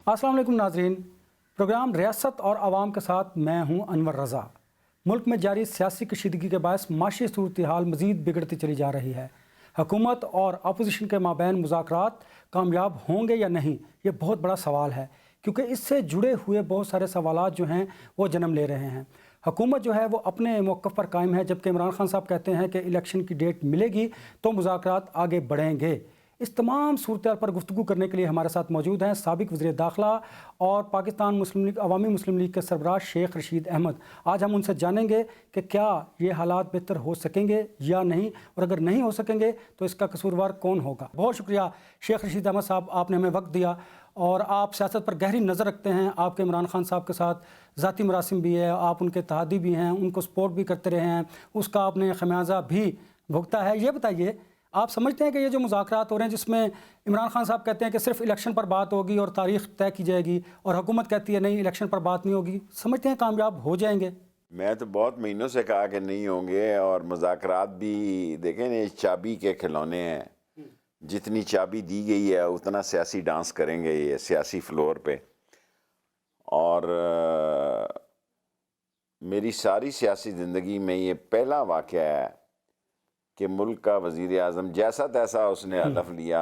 السلام علیکم ناظرین، پروگرام ریاست اور عوام کے ساتھ میں ہوں انور رضا۔ ملک میں جاری سیاسی کشیدگی کے باعث معاشی صورتحال مزید بگڑتی چلی جا رہی ہے۔ حکومت اور اپوزیشن کے مابین مذاکرات کامیاب ہوں گے یا نہیں، یہ بہت بڑا سوال ہے، کیونکہ اس سے جڑے ہوئے بہت سارے سوالات جو ہیں وہ جنم لے رہے ہیں۔ حکومت جو ہے وہ اپنے موقف پر قائم ہے، جبکہ عمران خان صاحب کہتے ہیں کہ الیکشن کی ڈیٹ ملے گی تو مذاکرات آگے بڑھیں گے۔ اس تمام صورتحال پر گفتگو کرنے کے لیے ہمارے ساتھ موجود ہیں سابق وزیر داخلہ اور پاکستان مسلم لیگ عوامی مسلم لیگ کے سربراہ شیخ رشید احمد۔ آج ہم ان سے جانیں گے کہ کیا یہ حالات بہتر ہو سکیں گے یا نہیں، اور اگر نہیں ہو سکیں گے تو اس کا قصوروار کون ہوگا۔ بہت شکریہ شیخ رشید احمد صاحب، آپ نے ہمیں وقت دیا اور آپ سیاست پر گہری نظر رکھتے ہیں۔ آپ کے عمران خان صاحب کے ساتھ ذاتی مراسم بھی ہے، آپ ان کے اتحادی بھی ہیں، ان کو سپورٹ بھی کرتے رہے ہیں، اس کا آپ نے خمیازہ بھی بھگتا ہے۔ یہ بتائیے، آپ سمجھتے ہیں کہ یہ جو مذاکرات ہو رہے ہیں جس میں عمران خان صاحب کہتے ہیں کہ صرف الیکشن پر بات ہوگی اور تاریخ طے کی جائے گی، اور حکومت کہتی ہے نہیں الیکشن پر بات نہیں ہوگی، سمجھتے ہیں کامیاب ہو جائیں گے؟ میں تو بہت مہینوں سے کہا کہ نہیں ہوں گے، اور مذاکرات بھی دیکھیں نا، چابی کے کھلونے ہیں، جتنی چابی دی گئی ہے اتنا سیاسی ڈانس کریں گے یہ سیاسی فلور پہ۔ اور میری ساری سیاسی زندگی میں یہ پہلا واقعہ ہے کہ ملک کا وزیر اعظم جیسا تیسا اس نے حلف لیا،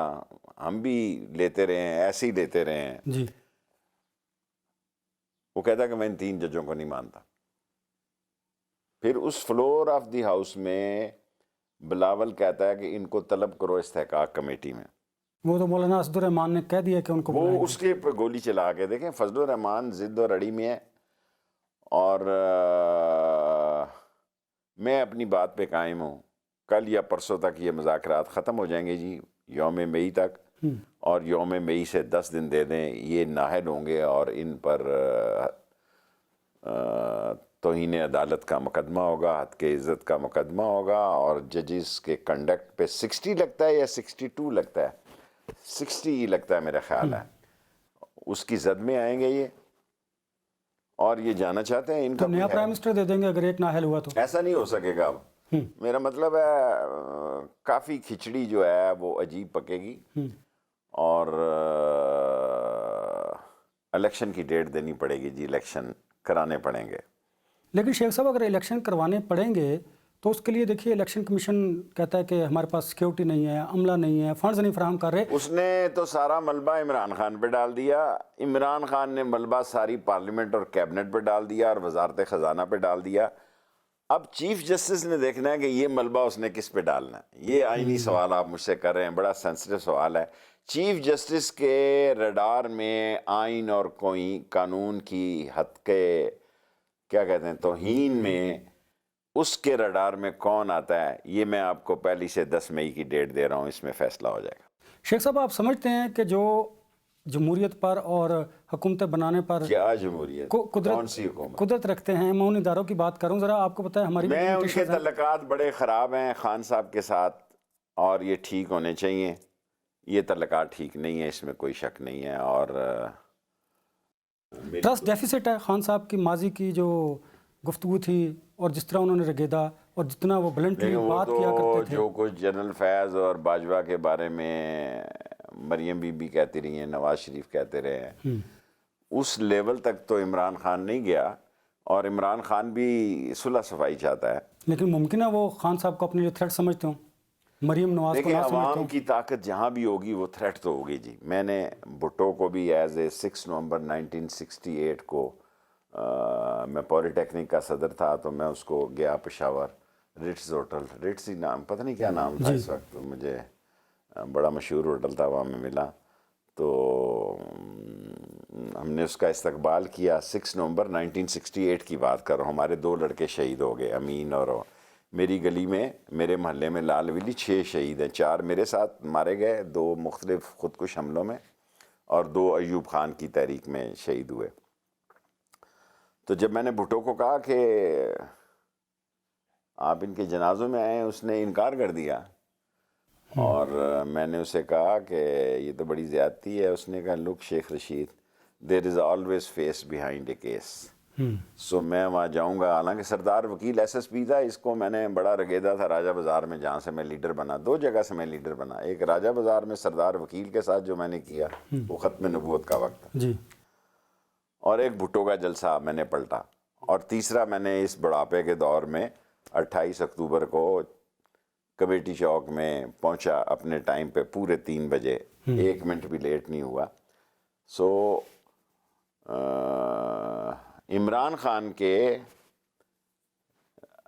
ہم بھی لیتے رہے ہیں، ایسے ہی لیتے رہے ہیں، جی، وہ کہتا کہ میں ان 3 ججوں کو نہیں مانتا۔ پھر اس فلور آف دی ہاؤس میں بلاول کہتا ہے کہ ان کو طلب کرو استحقاق کمیٹی میں۔ وہ تو مولانا اسد الرحمان نے کہہ دیا کہ ان کو وہ بلائیں گے۔ اس کے پہ گولی چلا کے دیکھیں، فضل الرحمان ضد اور اڑی میں ہے، اور میں اپنی بات پہ قائم ہوں۔ کل یا پرسوں تک یہ مذاکرات ختم ہو جائیں گے جی، یوم مئی تک، اور یوم مئی سے 10 دن دے دیں، یہ نااہل ہوں گے اور ان پر توہین عدالت کا مقدمہ ہوگا، حد کے عزت کا مقدمہ ہوگا، اور ججز کے کنڈکٹ پہ 60 لگتا ہے یا 62 لگتا ہے، 60 لگتا ہے میرا خیال ہے، اس کی زد میں آئیں گے یہ، اور یہ جانا چاہتے ہیں ان کا تو نیا پرائم منسٹر دے دیں گے اگر ایک نااہل ہوا تو؟ ایسا نہیں ہو سکے گا۔ اب میرا مطلب ہے کافی کھچڑی جو ہے وہ عجیب پکے گی، اور الیکشن کی ڈیٹ دینی پڑے گی جی، الیکشن کرانے پڑیں گے۔ لیکن شیخ صاحب اگر الیکشن کروانے پڑیں گے تو اس کے لیے دیکھیے الیکشن کمیشن کہتا ہے کہ ہمارے پاس سیکیورٹی نہیں ہے، عملہ نہیں ہے، فنڈز نہیں فراہم کر رہے۔ اس نے تو سارا ملبہ عمران خان پہ ڈال دیا، عمران خان نے ملبہ ساری پارلیمنٹ اور کیبنٹ پہ ڈال دیا اور وزارت خزانہ پہ ڈال دیا۔ اب چیف جسٹس نے دیکھنا ہے کہ یہ ملبہ اس نے کس پہ ڈالنا ہے۔ یہ آئینی سوال آپ مجھ سے کر رہے ہیں، بڑا سینسٹیو سوال ہے۔ چیف جسٹس کے رڈار میں آئین اور کوئی قانون کی حد کے کیا کہتے ہیں توہین میں اس کے رڈار میں کون آتا ہے، یہ میں آپ کو پہلی سے 10 مئی کی ڈیٹ دے رہا ہوں، اس میں فیصلہ ہو جائے گا۔ شیخ صاحب آپ سمجھتے ہیں کہ جو جمہوریت پر اور حکومتیں بنانے پر کیا جمہوریت؟ کون سی حکومت؟ قدرت رکھتے ہیں، میں ان اداروں کی بات کروں، ذرا آپ کو پتہ ہے ہماری میں ان کے تعلقات بڑے خراب ہیں خان صاحب کے ساتھ، اور یہ ٹھیک ہونے چاہیے۔ یہ تعلقات ٹھیک نہیں ہے، اس میں کوئی شک نہیں ہے۔ اور ٹرسٹ ڈیفیسٹ ہے خان صاحب کی ماضی کی جو گفتگو تھی، اور جس طرح انہوں نے رگیدا اور جتنا وہ بلنٹلی بات کیا کرتے تھے۔ جو کچھ جنرل فیض اور باجوہ کے بارے میں مریم بی بی کہتی رہی ہیں، نواز شریف کہتے رہے ہیں، اس لیول تک تو عمران خان نہیں گیا، اور عمران خان بھی صلح صفائی چاہتا ہے۔ لیکن ممکن ہے وہ خان صاحب کو اپنے لیے تھریٹ سمجھتے ہوں، مریم نواز کو دیکھیں، نہ سمجھتے عوام ہوں۔ کی طاقت جہاں بھی ہوگی وہ تھریٹ تو ہوگی جی۔ میں نے بھٹو کو بھی ایز اے 6 نومبر 1968 کو میں پولی ٹیکنک کا صدر تھا، تو میں اس کو گیا پشاور، رٹس ہوٹل، رٹس ہی نام، پتہ نہیں کیا نام تھا اس وقت، مجھے بڑا مشہور ہوٹل تھا، وہاں میں ملا، تو ہم نے اس کا استقبال کیا۔ 6 نومبر 1968 کی بات کر رہا ہوں، ہمارے 2 لڑکے شہید ہو گئے، امین اور میری گلی میں، میرے محلے میں لال ویلی 6 شہید ہیں، 4 میرے ساتھ مارے گئے، 2 مختلف خودکش حملوں میں، اور 2 ایوب خان کی تحریک میں شہید ہوئے۔ تو جب میں نے بھٹو کو کہا کہ آپ ان کے جنازوں میں آئے، اس نے انکار کر دیا، اور میں نے اسے کہا کہ یہ تو بڑی زیادتی ہے۔ اس نے کہا look Sheikh Rashid, there is always face behind a case. So میں وہاں جاؤں گا. حالانکہ سردار وکیل ایس ایس پی تھا, اس کو میں نے بڑا رگیدا تھا راجہ بازار میں, جہاں سے میں لیڈر بنا. 2 جگہ سے میں لیڈر بنا, ایک راجہ بازار میں سردار وکیل کے ساتھ جو میں نے کیا وہ ختم نبوت کا وقت تھا جی, اور ایک بھٹو کا جلسہ میں نے پلٹا, اور تیسرا میں نے اس بڑھاپے کے دور میں 28 اکتوبر کو کمیٹی چوک میں پہنچا اپنے ٹائم پہ پورے 3 بجے, 1 منٹ بھی لیٹ نہیں ہوا. سو عمران خان کے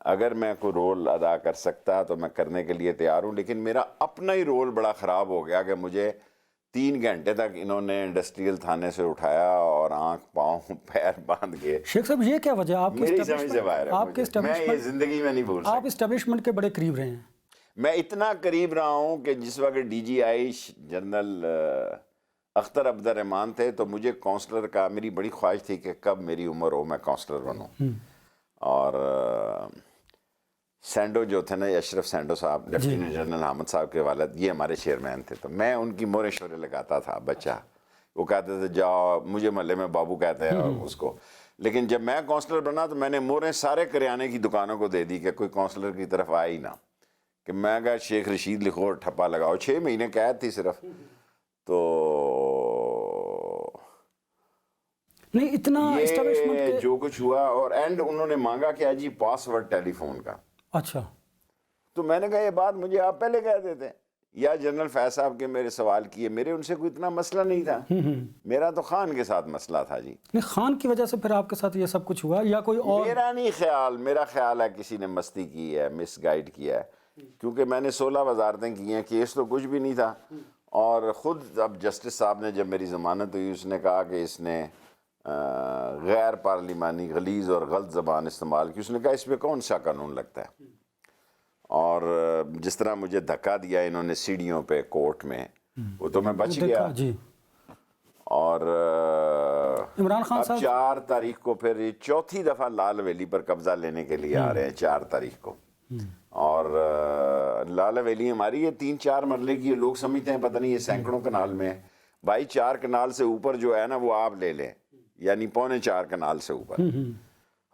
اگر میں کوئی رول ادا کر سکتا تو میں کرنے کے لیے تیار ہوں, لیکن میرا اپنا ہی رول بڑا خراب ہو گیا کہ مجھے 3 گھنٹے تک انہوں نے انڈسٹریل تھانے سے اٹھایا اور آنکھ پاؤں پیر باندھ کے. شیخ صاحب یہ کیا وجہ آپ میری سمجھ سے باہر ہے, میں یہ زندگی میں نہیں بھول سکتا. آپ اسٹیبلشمنٹ کے بڑے قریب رہے ہیں. میں اتنا قریب رہا ہوں کہ جس وقت D G I general Akhtar Abdur Rahman تھے تو مجھے کونسلر کا, میری بڑی خواہش تھی کہ کب میری عمر ہو میں کونسلر بنوں. اور سینڈو جو تھے نا, اشرف سینڈو صاحب, لیفٹیننٹ جنرل حامد صاحب کے والد, یہ ہمارے چیئرمین تھے. تو میں ان کی مورے شورے لگاتا تھا بچہ, وہ کہتے تھے جاؤ, مجھے محلے میں بابو کہتے ہیں اس کو. لیکن جب میں کونسلر بنا تو میں نے موریں سارے کریانے کی دکانوں کو دے دی کہ کوئی کونسلر کی طرف آئے ہی نہ, کہ میں کہا شیخ رشید لکھو اور ٹھپا لگاؤ. 6 مہینے قید تھی صرف. تو نہیں اتنا یہ جو کچھ ہوا, اور اینڈ انہوں نے مانگا کیا جی پاسورڈ ٹیلی فون کا. اچھا, تو میں نے کہا یہ بات مجھے آپ پہلے کہہ دیتے, یا جنرل فیض صاحب کے میرے سوال کیے, میرے ان سے کوئی اتنا مسئلہ نہیں تھا, میرا تو خان کے ساتھ مسئلہ تھا. جی نہیں, خان کی وجہ سے پھر آپ کے ساتھ یہ سب کچھ ہوا یا کوئی اور؟ میرا نہیں خیال, میرا خیال ہے کسی نے مستی کی ہے, مس گائیڈ کیا ہے, کیونکہ میں نے 16 وزارتیں کی ہیں, کیس تو کچھ بھی نہیں تھا. اور خود اب جسٹس صاحب نے جب میری ضمانت ہوئی, اس نے کہا کہ اس نے غیر پارلیمانی غلیظ اور غلط زبان استعمال کی. اس نے کہا اس پہ کون سا قانون لگتا ہے. اور جس طرح مجھے دھکا دیا انہوں نے سیڑھیوں پہ کورٹ میں, وہ تو میں بچ گیا. جی, اور عمران خان صاحب 4 تاریخ کو پھر یہ 4تھی دفعہ لال ویلی پر قبضہ لینے کے لیے آ رہے ہیں 4 تاریخ کو. اور لال ویلی ہماری یہ 3-4 مرلے کی, لوگ سمجھتے ہیں پتہ نہیں یہ سینکڑوں کنال میں ہے. بھائی 4 کنال سے اوپر جو ہے نا وہ آپ لے لیں, یعنی 3.25 کنال سے اوپر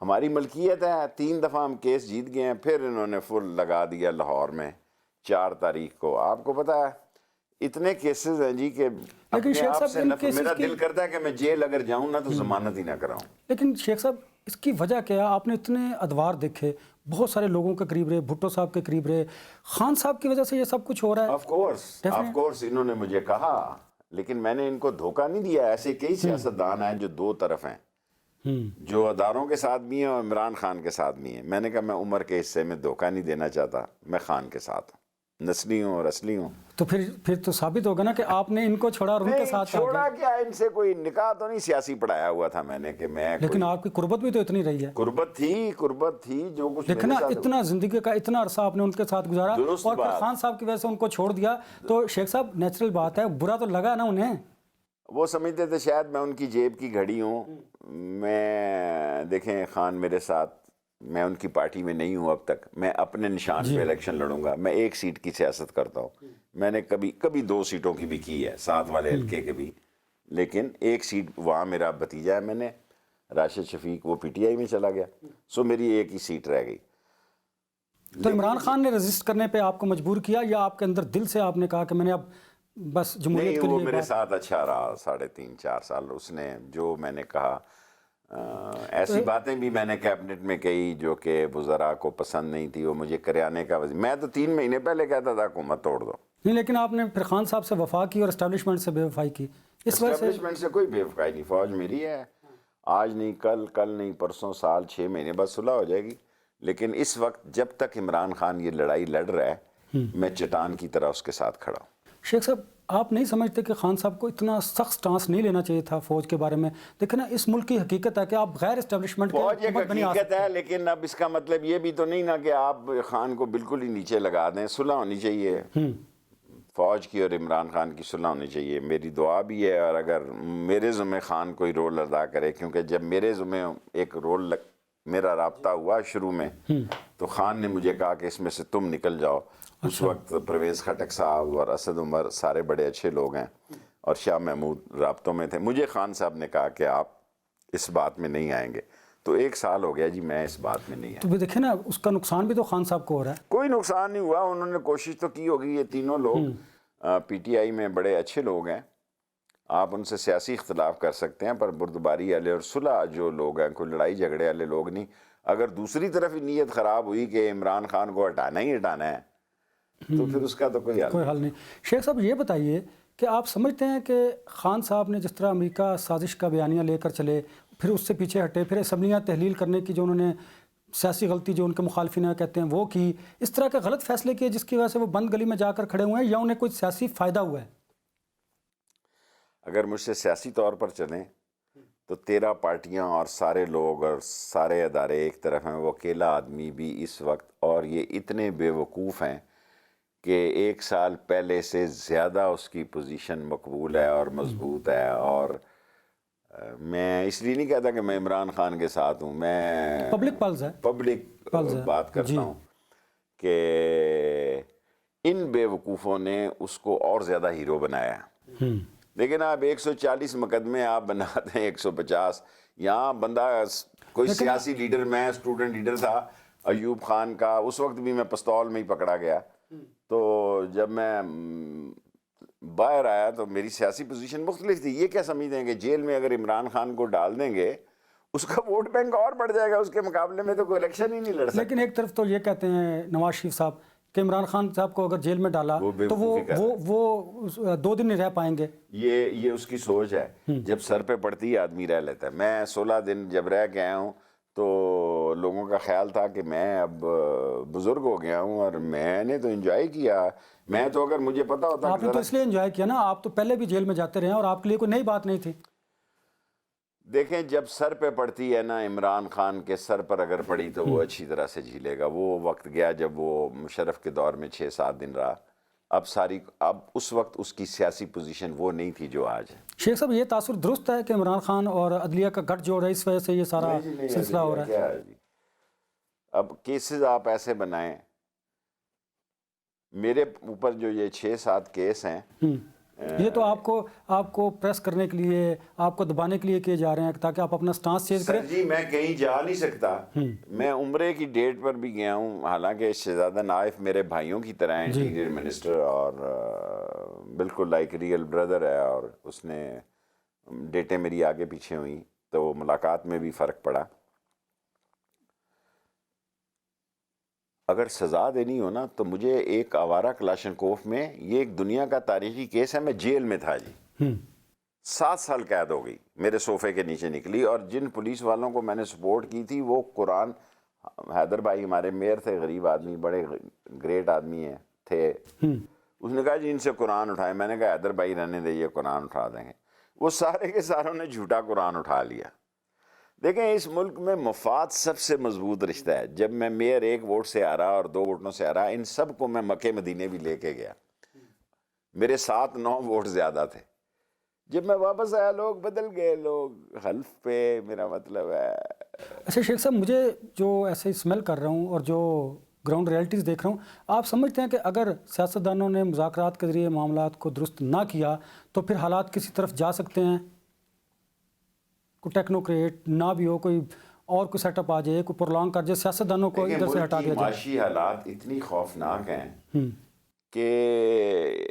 ہماری ملکیت ہے. 3 دفعہ ہم کیس جیت گئے ہیں, پھر انہوں نے فل لگا دیا لاہور میں 4 تاریخ کو. آپ کو پتا ہے اتنے کیسز ہیں جی کہ اپنے آپ سے میرا دل کرتا ہے کہ میں جیل اگر جاؤں نا تو ضمانت ہی نہ کراؤں. لیکن شیخ صاحب اس کی وجہ کیا؟ آپ نے اتنے ادوار دیکھے, بہت سارے لوگوں کے قریب رہے, بھٹو صاحب کے قریب رہے, خان صاحب کی وجہ سے یہ سب کچھ ہو رہا ہے. آف کورس انہوں نے مجھے کہا, لیکن میں نے ان کو دھوکہ نہیں دیا. ایسے کئی سیاستدان ہیں جو 2 طرف ہیں, جو اداروں کے ساتھ بھی ہیں اور عمران خان کے ساتھ بھی ہیں. میں نے کہا میں عمر کے حصے میں دھوکہ نہیں دینا چاہتا, میں خان کے ساتھ ہوں, نسلی ہوں اور اصلی ہوں. تو پھر تو ثابت ہوگا نا کہ آپ نے ان کو چھوڑا اور ان کے ساتھ چھوڑا کیا, ان سے کوئی نکاح تو نہیں سیاسی پڑھایا ہوا تھا میں نے کہ میں, لیکن آپ کی قربت بھی تو اتنی رہی ہے. قربت تھی جو کچھ دیکھنا اتنا زندگی کا اتنا عرصہ آپ نے ان کے ساتھ گزارا, اور پھر خان صاحب کی وجہ سے ان کو چھوڑ دیا. تو شیخ صاحب نیچرل بات ہے, برا تو لگا نا انہیں. وہ سمجھتے تھے شاید میں ان کی جیب کی گھڑی ہوں. میں دیکھیں خان میرے ساتھ, میں ان کی پارٹی میں نہیں ہوں اب تک. میں اپنے نشان پہ الیکشن لڑوں گا. میں 1 سیٹ کی سیاست کرتا ہوں. میں نے کبھی 2 سیٹوں کی بھی کی ہے, 7 والے حلقے کے بھی, لیکن 1 سیٹ وہاں میرا بھتیجا ہے, میں نے راشد شفیق, وہ پی ٹی آئی میں چلا گیا. سو میری 1 ہی سیٹ رہ گئی. تو عمران خان نے رجسٹ کرنے پہ آپ کو مجبور کیا, یا آپ کے اندر دل سے آپ نے کہا کہ میں نے اب بس جمہوریت کے لیے؟ وہ میرے ساتھ اچھا رہا 3.5-4 سال. اس نے جو میں نے کہا, ایسی باتیں بھی میں نے کیبنٹ میں کہی جو کہ وزراء کو پسند نہیں تھی. وہ مجھے کریانے کا وزیر, میں تو 3 مہینے پہلے کہتا تھا حکومت توڑ دو. نہیں, لیکن آپ نے پھر خان صاحب سے وفا کی اور اسٹیبلشمنٹ سے بے وفائی کی. اس وجہ سے اسٹیبلشمنٹ سے کوئی بے وفائی نہیں. فوج میری ہے, آج نہیں کل نہیں پرسوں, سال 6 مہینے بعد صلح ہو جائے گی. لیکن اس وقت جب تک عمران خان یہ لڑائی لڑ رہا ہے, میں چٹان کی طرح اس کے ساتھ کھڑا ہوں. شیخ صاحب آپ نہیں سمجھتے کہ خان صاحب کو اتنا سخت سٹانس نہیں لینا چاہیے تھا فوج کے بارے میں؟ دیکھیں نا, اس ملک کی حقیقت ہے کہ آپ غیر اسٹیبلشمنٹ کے فوج ایک حقیقت ہے, لیکن اب اس کا مطلب یہ بھی تو نہیں نا کہ آپ خان کو بالکل ہی نیچے لگا دیں. صلح ہونی چاہیے فوج کی, اور عمران خان کی صلح ہونی چاہیے. میری دعا بھی ہے, اور اگر میرے ذمہ خان کوئی رول ادا کرے, کیونکہ جب میرے ذمہ ایک رول میرا رابطہ ہوا شروع میں, تو خان نے مجھے کہا کہ اس میں سے تم نکل جاؤ. اس وقت پرویز خٹک صاحب اور اسد عمر سارے بڑے اچھے لوگ ہیں, اور شاہ محمود رابطوں میں تھے. مجھے خان صاحب نے کہا کہ آپ اس بات میں نہیں آئیں گے. تو 1 سال ہو گیا جی میں اس بات میں نہیں ہے. تو بھی دیکھیں نا اس کا نقصان بھی تو خان صاحب کو ہو رہا ہے. کوئی نقصان نہیں ہوا, انہوں نے کوشش تو کی ہوگی. یہ تینوں لوگ پی ٹی آئی میں بڑے اچھے لوگ ہیں, آپ ان سے سیاسی اختلاف کر سکتے ہیں, پر بردباری والے اور صلح جو لوگ ہیں, کوئی لڑائی جھگڑے والے لوگ نہیں. اگر دوسری طرف نیت خراب ہوئی کہ عمران خان کو ہٹانا ہی ہٹانا ہے تو پھر اس کا تو کوئی حل نہیں. شیخ صاحب یہ بتائیے کہ آپ سمجھتے ہیں کہ خان صاحب نے جس طرح امریکہ سازش کا بیانیہ لے کر چلے, پھر اس سے پیچھے ہٹے, پھر اسمبلیاں تحلیل کرنے کی جو انہوں نے سیاسی غلطی جو ان کے مخالفین کہتے ہیں وہ کی, اس طرح کے غلط فیصلے کیے جس کی وجہ سے وہ بند گلی میں جا کر کھڑے ہوئے ہیں, یا انہیں کوئی سیاسی فائدہ ہوا ہے؟ اگر مجھ سے سیاسی طور پر چلیں تو 13 پارٹیاں اور سارے لوگ اور سارے ادارے ایک طرف ہیں, وہ اکیلا آدمی بھی اس وقت, اور یہ اتنے بے وقوف ہیں کہ 1 سال پہلے سے زیادہ اس کی پوزیشن مقبول ہے اور مضبوط ہے. اور میں اس لیے نہیں کہتا کہ میں عمران خان کے ساتھ ہوں, میں پبلک پلز ہے, پبلک بات کرتا ہوں کہ ان بے وقوفوں نے اس کو اور زیادہ ہیرو بنایا. لیکن آپ 140 مقدمے آپ بناتے ہیں 150. یہاں بندہ کوئی سیاسی لیڈر, میں اسٹوڈنٹ لیڈر تھا ایوب خان کا, اس وقت بھی میں پستول میں ہی پکڑا گیا. تو جب میں باہر آیا تو میری سیاسی پوزیشن مختلف تھی. یہ کیا سمجھتے ہیں کہ جیل میں اگر عمران خان کو ڈال دیں گے اس کا ووٹ بینک اور بڑھ جائے گا, اس کے مقابلے میں تو کوئی الیکشن ہی نہیں لڑ سکتا. لیکن ایک طرف تو یہ کہتے ہیں نواز شریف صاحب کہ عمران خان صاحب کو اگر جیل میں ڈالا تو وہ 2 دن نہیں رہ پائیں گے. یہ اس کی سوچ ہے. جب سر پہ پڑتی ہے آدمی رہ لیتا ہے. میں 16 دن جب رہ کے آیا ہوں تو لوگوں کا خیال تھا کہ میں اب بزرگ ہو گیا ہوں, اور میں نے تو انجوائے کیا. میں تو اگر مجھے پتا ہوتا, آپ نے تو اس لیے انجوائے کیا نا, آپ تو پہلے بھی جیل میں جاتے رہے ہیں اور آپ کے لیے کوئی نئی بات نہیں تھی. دیکھیں جب سر پہ پڑتی ہے نا, عمران خان کے سر پر اگر پڑی تو وہ اچھی طرح سے جھیلے گا. وہ وقت گیا جب وہ مشرف کے دور میں 6-7 دن رہا. اب اس وقت اس کی سیاسی پوزیشن وہ نہیں تھی جو آج ہے. شیخ صاحب یہ تاثر درست ہے کہ عمران خان اور عدلیہ کا گٹھ جو رہا ہے اس وجہ سے یہ سارا سلسلہ ہو رہا ہے؟ اب کیسز آپ ایسے بنائیں, میرے اوپر جو یہ 6-7 کیس ہیں یہ تو آپ کو پریس کرنے کے لیے, آپ کو دبانے کے لیے کیے جا رہے ہیں تاکہ آپ اپنا سٹانس چینج کریں. سر جی میں کہیں جا نہیں سکتا. میں عمرے کی ڈیٹ پر بھی گیا ہوں, حالانکہ شہزادہ نائف میرے بھائیوں کی طرح ہیں, انٹیریئر منسٹر, اور بالکل لائک ریئل بردر ہے, اور اس نے ڈیٹیں میری آگے پیچھے ہوئیں تو ملاقات میں بھی فرق پڑا. اگر سزا دینی ہو نا تو مجھے ایک آوارہ کلاشنکوف میں, یہ ایک دنیا کا تاریخی کیس ہے, میں جیل میں تھا جی, 7 سال قید ہو گئی, میرے صوفے کے نیچے نکلی. اور جن پولیس والوں کو میں نے سپورٹ کی تھی وہ قرآن, حیدر بھائی ہمارے میئر تھے, غریب آدمی, بڑے گریٹ آدمی ہیں تھے, اس نے کہا جی ان سے قرآن اٹھائے. میں نے کہا حیدر بھائی رہنے دے, یہ قرآن اٹھا دیں گے. وہ سارے کے ساروں نے جھوٹا قرآن اٹھا لیا. دیکھیں اس ملک میں مفاد سب سے مضبوط رشتہ ہے. جب میں میئر 1 ووٹ سے آ رہا اور 2 ووٹوں سے آ رہا, ان سب کو میں مکے مدینے بھی لے کے گیا, میرے 7-9 ووٹ زیادہ تھے. جب میں واپس آیا لوگ بدل گئے, لوگ حلف پہ, میرا مطلب ہے. اچھا شیخ صاحب, مجھے جو ایسے اسمیل کر رہا ہوں اور جو گراؤنڈ ریالٹیز دیکھ رہا ہوں, آپ سمجھتے ہیں کہ اگر سیاستدانوں نے مذاکرات کے ذریعے معاملات کو درست نہ کیا تو پھر حالات کسی طرف جا سکتے ہیں؟ کوئی ٹیکنوکریٹ نہ بھی ہو, کوئی اور کوئی سیٹ اپ آ جائے, کوئی پرولانگ کر جائے, سیاستدانوں کو ادھر سے ہٹا دیا جائے. معاشی حالات اتنی خوفناک ہیں کہ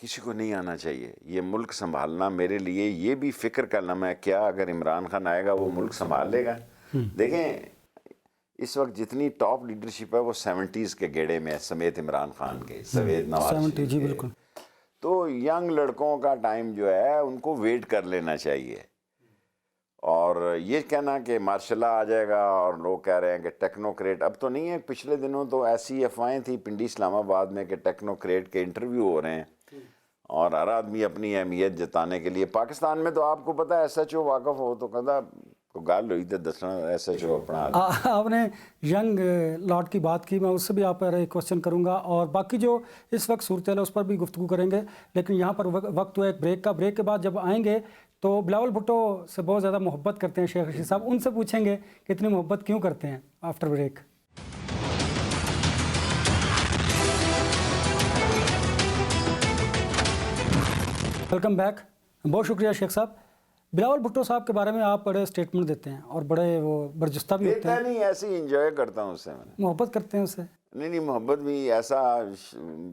کسی کو نہیں آنا چاہیے یہ ملک سنبھالنا. میرے لیے یہ بھی فکر کا لمحہ ہے, کیا اگر عمران خان آئے گا وہ ملک سنبھال لے گا؟ دیکھیں اس وقت جتنی ٹاپ لیڈرشپ ہے وہ 70s کے گیڑے میں ہے, سمیت عمران خان کے, سمیت نواز شریف کے. تو ینگ لڑکوں کا ٹائم جو ہے ان کو ویٹ کر لینا چاہیے. اور یہ کہنا کہ مارشاء اللہ آ جائے گا, اور لوگ کہہ رہے ہیں کہ ٹیکنوکریٹ, اب تو نہیں ہے, پچھلے دنوں تو ایسی افواہیں تھیں پنڈی اسلام آباد میں کہ ٹیکنوکریٹ کے انٹرویو ہو رہے ہیں, اور ہر آدمی اپنی اہمیت جتانے کے لیے. پاکستان میں تو آپ کو پتہ ہے SHO واقف ہو تو کہتا کو گال ہوئی تھے دسنا SHO اپنا. آپ نے ینگ لاٹ کی بات کی, میں اس سے بھی آپ پر ایک کوشچن کروں گا, اور باقی جو اس وقت صورتحال ہے اس پر بھی گفتگو کریں گے. لیکن یہاں پر وقت ہوا ایک بریک کا. بریک کے بعد جب آئیں گے تو بلاول بھٹو سے بہت زیادہ محبت کرتے ہیں شیخ رشید صاحب, ان سے پوچھیں گے کہ اتنی محبت کیوں کرتے ہیں. After break. Welcome back. بہت شکریہ شیخ صاحب. بلاول بھٹو صاحب کے بارے میں آپ بڑے اسٹیٹمنٹ دیتے ہیں اور بڑے وہ برجستہ بھی ہوتے دیتا ہیں، نہیں، ایسے ہی انجوائے کرتا ہوں اس سے میں، محبت کرتے ہیں اسے. نہیں محبت بھی ایسا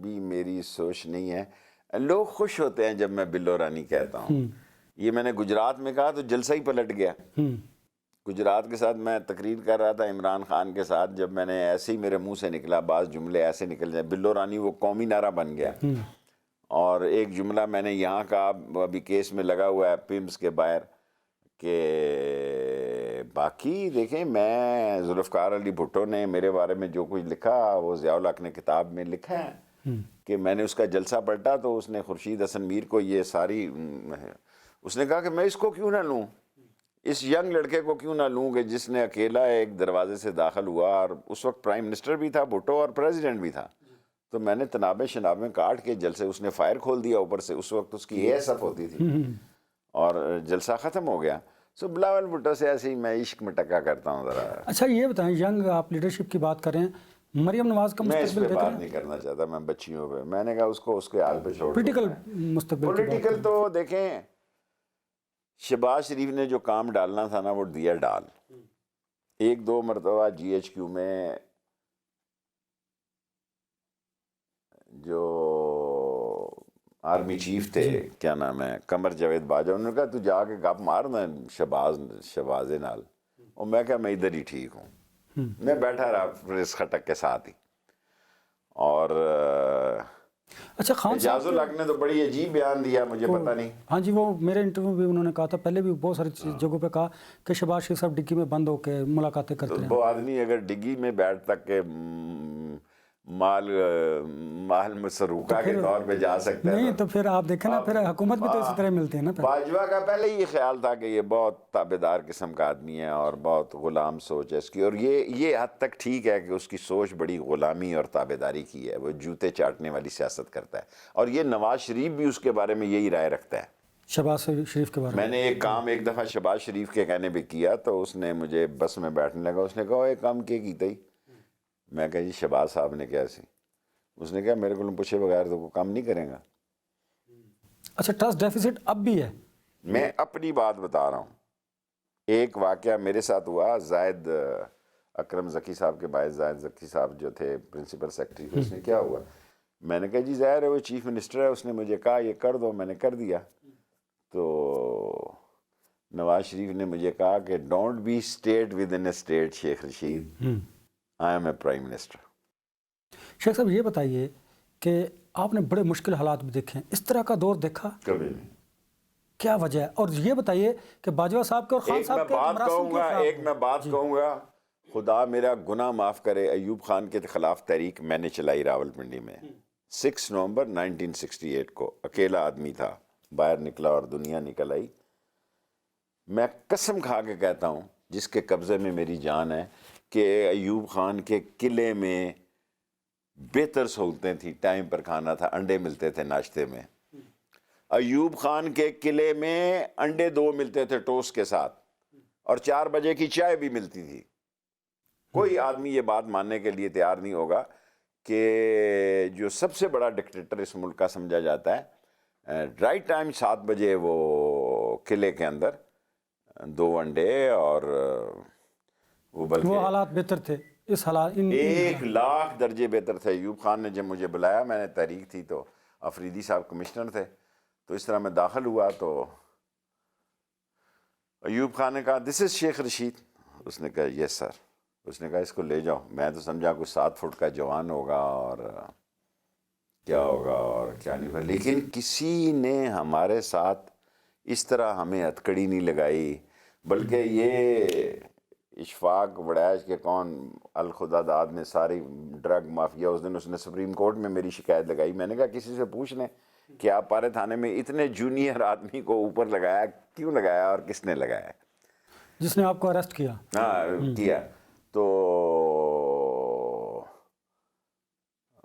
بھی میری سوچ نہیں ہے. لوگ خوش ہوتے ہیں جب میں بلو رانی کہتا ہوں. یہ میں نے گجرات میں کہا تو جلسہ ہی پلٹ گیا. گجرات کے ساتھ میں تقریر کر رہا تھا عمران خان کے ساتھ، جب میں نے ایسے ہی میرے منہ سے نکلا بعض جملے ایسے نکل جائیں، بلو رانی وہ قومی نعرہ بن گیا. اور ایک جملہ میں نے یہاں کہا، ابھی کیس میں لگا ہوا ہے پیمز کے باہر، کہ باقی دیکھیں میں ذوالفقار علی بھٹو نے میرے بارے میں جو کچھ لکھا وہ ضیاء الحق نے کتاب میں لکھا ہے کہ میں نے اس کا جلسہ پلٹا تو اس نے خورشید حسن میر کو یہ ساری، اس نے کہا کہ میں اس کو کیوں نہ لوں، اس ینگ لڑکے کو کیوں نہ لوں کہ جس نے اکیلا ایک دروازے سے داخل ہوا، اور اس وقت پرائم منسٹر بھی تھا بھٹو اور پریزیڈنٹ بھی تھا. تو میں نے تنابیں شنابیں کاٹ کے جلسے، اس نے فائر کھول دیا اوپر سے، اس وقت اس کی اے ایس ایف ہوتی تھی، اور جلسہ ختم ہو گیا. سو بلاول بھٹو سے ایسے ہی میں عشق میں ٹکا کرتا ہوں ذرا. اچھا یہ بتائیں، ینگ آپ لیڈرشپ کی بات کریں، مریم نواز کا میں اس مستقبل پہ دیکھ رہے بات ہیں؟ نہیں کرنا چاہتا، میں بچیوں پہ، میں نے کہا اس کو اس کے حال پہ چھوڑ دو. پولیٹیکل مستقبل کی بات پولیٹیکل تو دیکھیں، شہباز شریف نے جو کام ڈالنا تھا نا وہ دیا ڈال. ایک دو مرتبہ جی ایچ کیو میں جو آرمی چیف تھے، کیا نام ہے، قمر جاوید باجوہ، انہوں نے کہا تو جا کے گپ مارنا شہباز نال، اور میں کہا میں ادھر ہی ٹھیک ہوں. میں بیٹھا رہا پریس خٹک کے ساتھ ہی. اور اچھا خان اعجاز صاحب الحق نے تو بڑی عجیب بیان دیا، مجھے پتہ نہیں. ہاں جی، وہ میرے انٹرویو بھی انہوں نے کہا تھا، پہلے بھی بہت ساری جگہوں پہ کہا کہ شہباز شریف صاحب ڈگی میں بند ہو کے ملاقاتیں کرتے تو رہے. وہ آدمی اگر ڈگی میں بیٹھ تک کے مال مسروقہ کے طور پہ جا سکتا ہے، نہیں تو پھر آپ دیکھیں نا، پھر حکومت بھی تو اسی طرح ملتی ہے نا. باجوہ کا پہلے یہ خیال تھا کہ یہ بہت تابعدار قسم کا آدمی ہے اور بہت غلام سوچ ہے اس کی، اور یہ حد تک ٹھیک ہے کہ اس کی سوچ بڑی غلامی اور تابعداری کی ہے، وہ جوتے چاٹنے والی سیاست کرتا ہے. اور یہ نواز شریف بھی اس کے بارے میں یہی رائے رکھتا ہے. شہباز شریف کے بارے میں نے ایک کام ایک دفعہ شہباز شریف کے کہنے پہ کیا تو اس نے مجھے بس میں بیٹھنے لگا، اس نے کہا ایک کام کیتا ہی. میں کہا جی شہباز صاحب نے کیا سی؟ اس نے کہا میرے کو پوچھے بغیر تو کوئی کام نہیں کریں گا. اچھا ٹرسٹ ڈیفیسٹ اب بھی ہے؟ میں اپنی بات بتا رہا ہوں. ایک واقعہ میرے ساتھ ہوا، زاہد اکرم ذکی صاحب کے باعث، زاہد ذکی صاحب جو تھے پرنسپل سیکرٹری، اس نے کیا ہوا، میں نے کہا جی ظاہر ہے وہ چیف منسٹر ہے، اس نے مجھے کہا یہ کر دو، میں نے کر دیا. تو نواز شریف نے مجھے کہا کہ don't be state within a state Sheikh Rashid, I am a prime minister. Sheikh صاحب یہ بتائیے کہ آپ نے بڑے مشکل حالات بھی دیکھے ہیں، اس طرح کا دور دیکھا؟ کبھی نہیں. کیا وجہ ہے؟ اور یہ بتائیے کہ باجوہ صاحب کے اور خان صاحب کے مراسم کیوں خراب ایک میں بات کہوں گا، خدا میرا گناہ معاف کرے، ایوب خان کے خلاف تحریک میں نے چلائی راولپنڈی میں 6 نومبر 1968 کو. اکیلا آدمی تھا، باہر نکلا اور دنیا نکل آئی. میں قسم کھا کے کہتا ہوں جس کے قبضے میں میری جان ہے کہ ایوب خان کے قلعے میں بہتر سہولتیں تھیں، ٹائم پر کھانا تھا، انڈے ملتے تھے ناشتے میں. ایوب خان کے قلعے میں انڈے 2 ملتے تھے ٹوسٹ کے ساتھ، اور 4 بجے کی چائے بھی ملتی تھی. کوئی آدمی یہ بات ماننے کے لیے تیار نہیں ہوگا کہ جو سب سے بڑا ڈکٹیٹر اس ملک کا سمجھا جاتا ہے، رائٹ ٹائم 7 بجے وہ قلعے کے اندر 2 انڈے، اور وہ بلکہ وہ حالات بہتر تھے اس حالات 1,00,000 درجے بہتر تھے. ایوب خان نے جب مجھے بلایا، میں نے تحریک تھی تو افریدی صاحب کمشنر تھے، تو اس طرح میں داخل ہوا تو ایوب خان نے کہا دس از شیخ رشید. اس نے کہا یس سر. اس نے کہا اس کو لے جاؤ. میں تو سمجھا کوئی 7 فٹ کا جوان ہوگا اور کیا ہوگا اور کیا نہیں، لیکن کسی نے ہمارے ساتھ اس طرح ہمیں ہتکڑی نہیں لگائی، بلکہ یہ اشفاق وڑیچ کے کون الخدا داد نے ساری ڈرگ مافیا، اس دن اس نے سپریم کورٹ میں میری شکایت لگائی. میں نے کہا کسی سے پوچھ لیں کہ آپ پارے تھانے میں اتنے جونیئر آدمی کو اوپر لگایا، کیوں لگایا اور کس نے لگایا، جس نے آپ کو اریسٹ کیا؟ ہاں کیا. تو